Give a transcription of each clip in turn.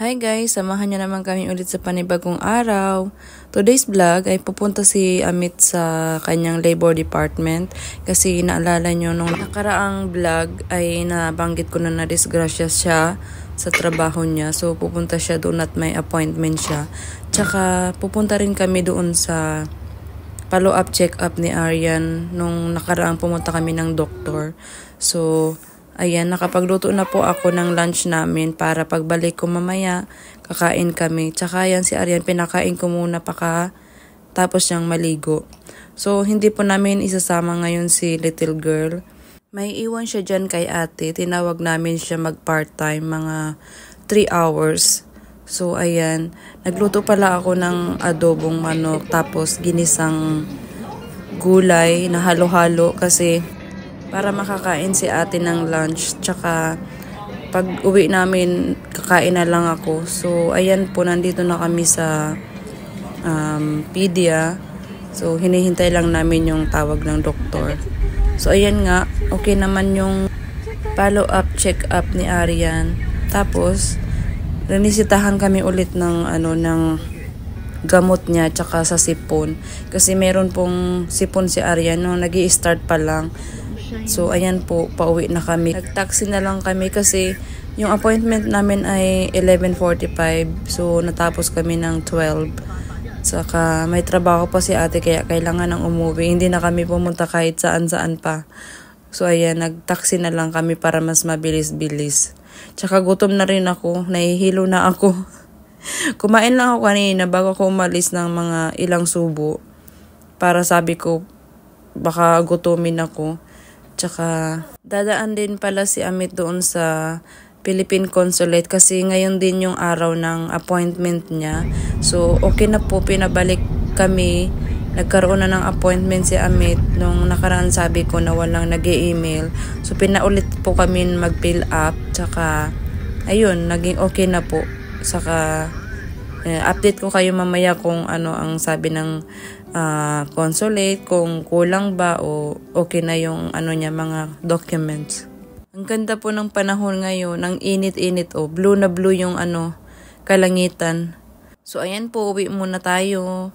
Hi guys, samahan niyo naman kami ulit sa panibagong araw. Today's vlog ay pupunta si Amit sa kanyang labor department kasi naalala niyo nung nakaraang vlog ay nabanggit ko na disgrasya siya sa trabaho niya. So pupunta siya doon at may appointment siya. Tsaka pupunta rin kami doon sa follow-up check-up ni Aryan nung nakaraang pumunta kami ng doktor. So ayan, nakapagluto na po ako ng lunch namin para pagbalik ko mamaya, kakain kami. Tsaka yan si Aryan, pinakain ko muna tapos niyang maligo. So, hindi po namin isasama ngayon si little girl. May iwan siya dyan kay ate. Tinawag namin siya mag-part-time, mga 3 hours. So, ayan. Nagluto pala ako ng adobong manok, tapos ginisang gulay na halo-halo kasi para makakain si ate ng lunch. Tsaka pag uwi namin, kakain na lang ako. So, ayan po, nandito na kami sa pedia. So, hinihintay lang namin yung tawag ng doktor. So, ayan nga, okay naman yung follow-up check-up ni Aryan. Tapos, rinisitahan kami ulit ng gamot niya tsaka sa sipon. Kasi meron pong sipon si Aryan no, nag-i-start pa lang. So, ayan po, pauwi na kami. Nag-taxi na lang kami kasi yung appointment namin ay 11:45. So, natapos kami ng 12. Saka, may trabaho pa si ate kaya kailangan ng umuwi. Hindi na kami pumunta kahit saan-saan pa. So, ayan, nag-taxi na lang kami para mas mabilis-bilis. Tsaka, gutom na rin ako. Nahihilo na ako. Kumain lang ako kanina bago ako umalis ng mga ilang subo. Para sabi ko, baka gutumin ako. Tsaka, dadaan din pala si Amit doon sa Philippine Consulate kasi ngayon din yung araw ng appointment niya. So, okay na po, pinabalik kami. Nagkaroon na ng appointment si Amit. Nung nakaraan sabi ko na walang nag-e-email. So, pinaulit po kami mag-fill up. Tsaka, ayun, naging okay na po. Saka, update ko kayo mamaya kung ano ang sabi ng consulate, kung kulang ba o okay na yung niya, mga documents. Ang ganda po ng panahon ngayon, ang init-init blue na blue yung kalangitan. So ayan po, uwi muna tayo.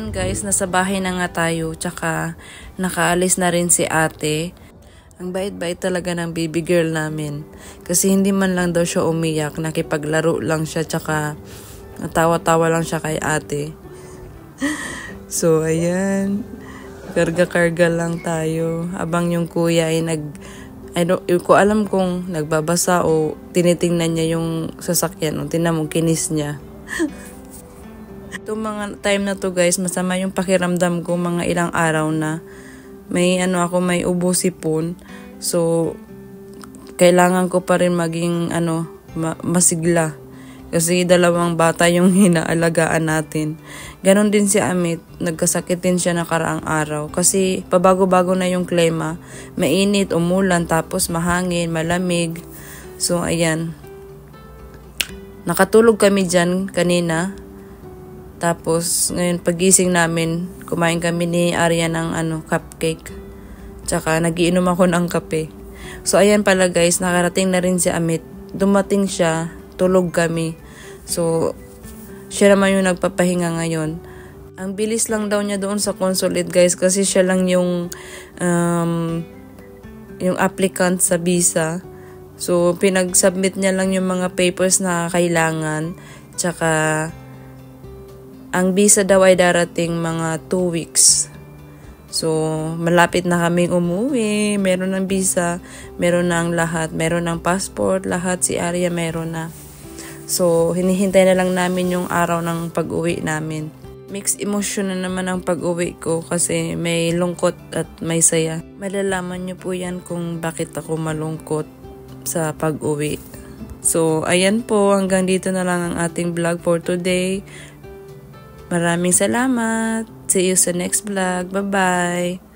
Guys, nasa bahay na nga tayo, tsaka nakaalis na rin si ate. Ang bait-bait talaga ng baby girl namin. Kasi hindi man lang daw siya umiyak, nakipaglaro lang siya, tsaka natawa-tawa lang siya kay ate. So, ayan. Karga-karga lang tayo. Habang yung kuya ay ko alam kung nagbabasa o tinitingnan niya yung sasakyan o tinan mo kinis niya. Itong mga time na to guys, masama yung pakiramdam ko mga ilang araw na. May may ubo sipon. So kailangan ko pa rin maging masigla. Kasi dalawang bata yung hinaalagaan natin. Ganon din si Amit. Nagkasakit din siya nakaraang araw. Kasi pabago-bago na yung klima. Mainit, umulan, tapos mahangin, malamig. So, ayan. Nakatulog kami dyan kanina. Tapos, ngayon pagising namin, kumain kami ni Arya ng cupcake. Tsaka, nagiinom ako ng kape. So, ayan pala guys, nakarating na rin si Amit. Dumating siya. Tulog kami. So, siya naman yung nagpapahinga ngayon. Ang bilis lang daw niya doon sa consulate guys kasi siya lang yung applicant sa visa. So, pinag-submit niya lang yung mga papers na kailangan. Tsaka, ang visa daw ay darating mga 2 weeks. So, malapit na kaming umuwi. Meron ng visa, meron ng lahat. Meron ng passport, lahat. Si Arya meron na. So, hinihintay na lang namin yung araw ng pag-uwi namin. Mixed emotion na naman ang pag-uwi ko kasi may lungkot at may saya. Malalaman niyo po yan kung bakit ako malungkot sa pag-uwi. So, ayan po. Hanggang dito na lang ang ating vlog for today. Maraming salamat. See you sa next vlog. Bye-bye.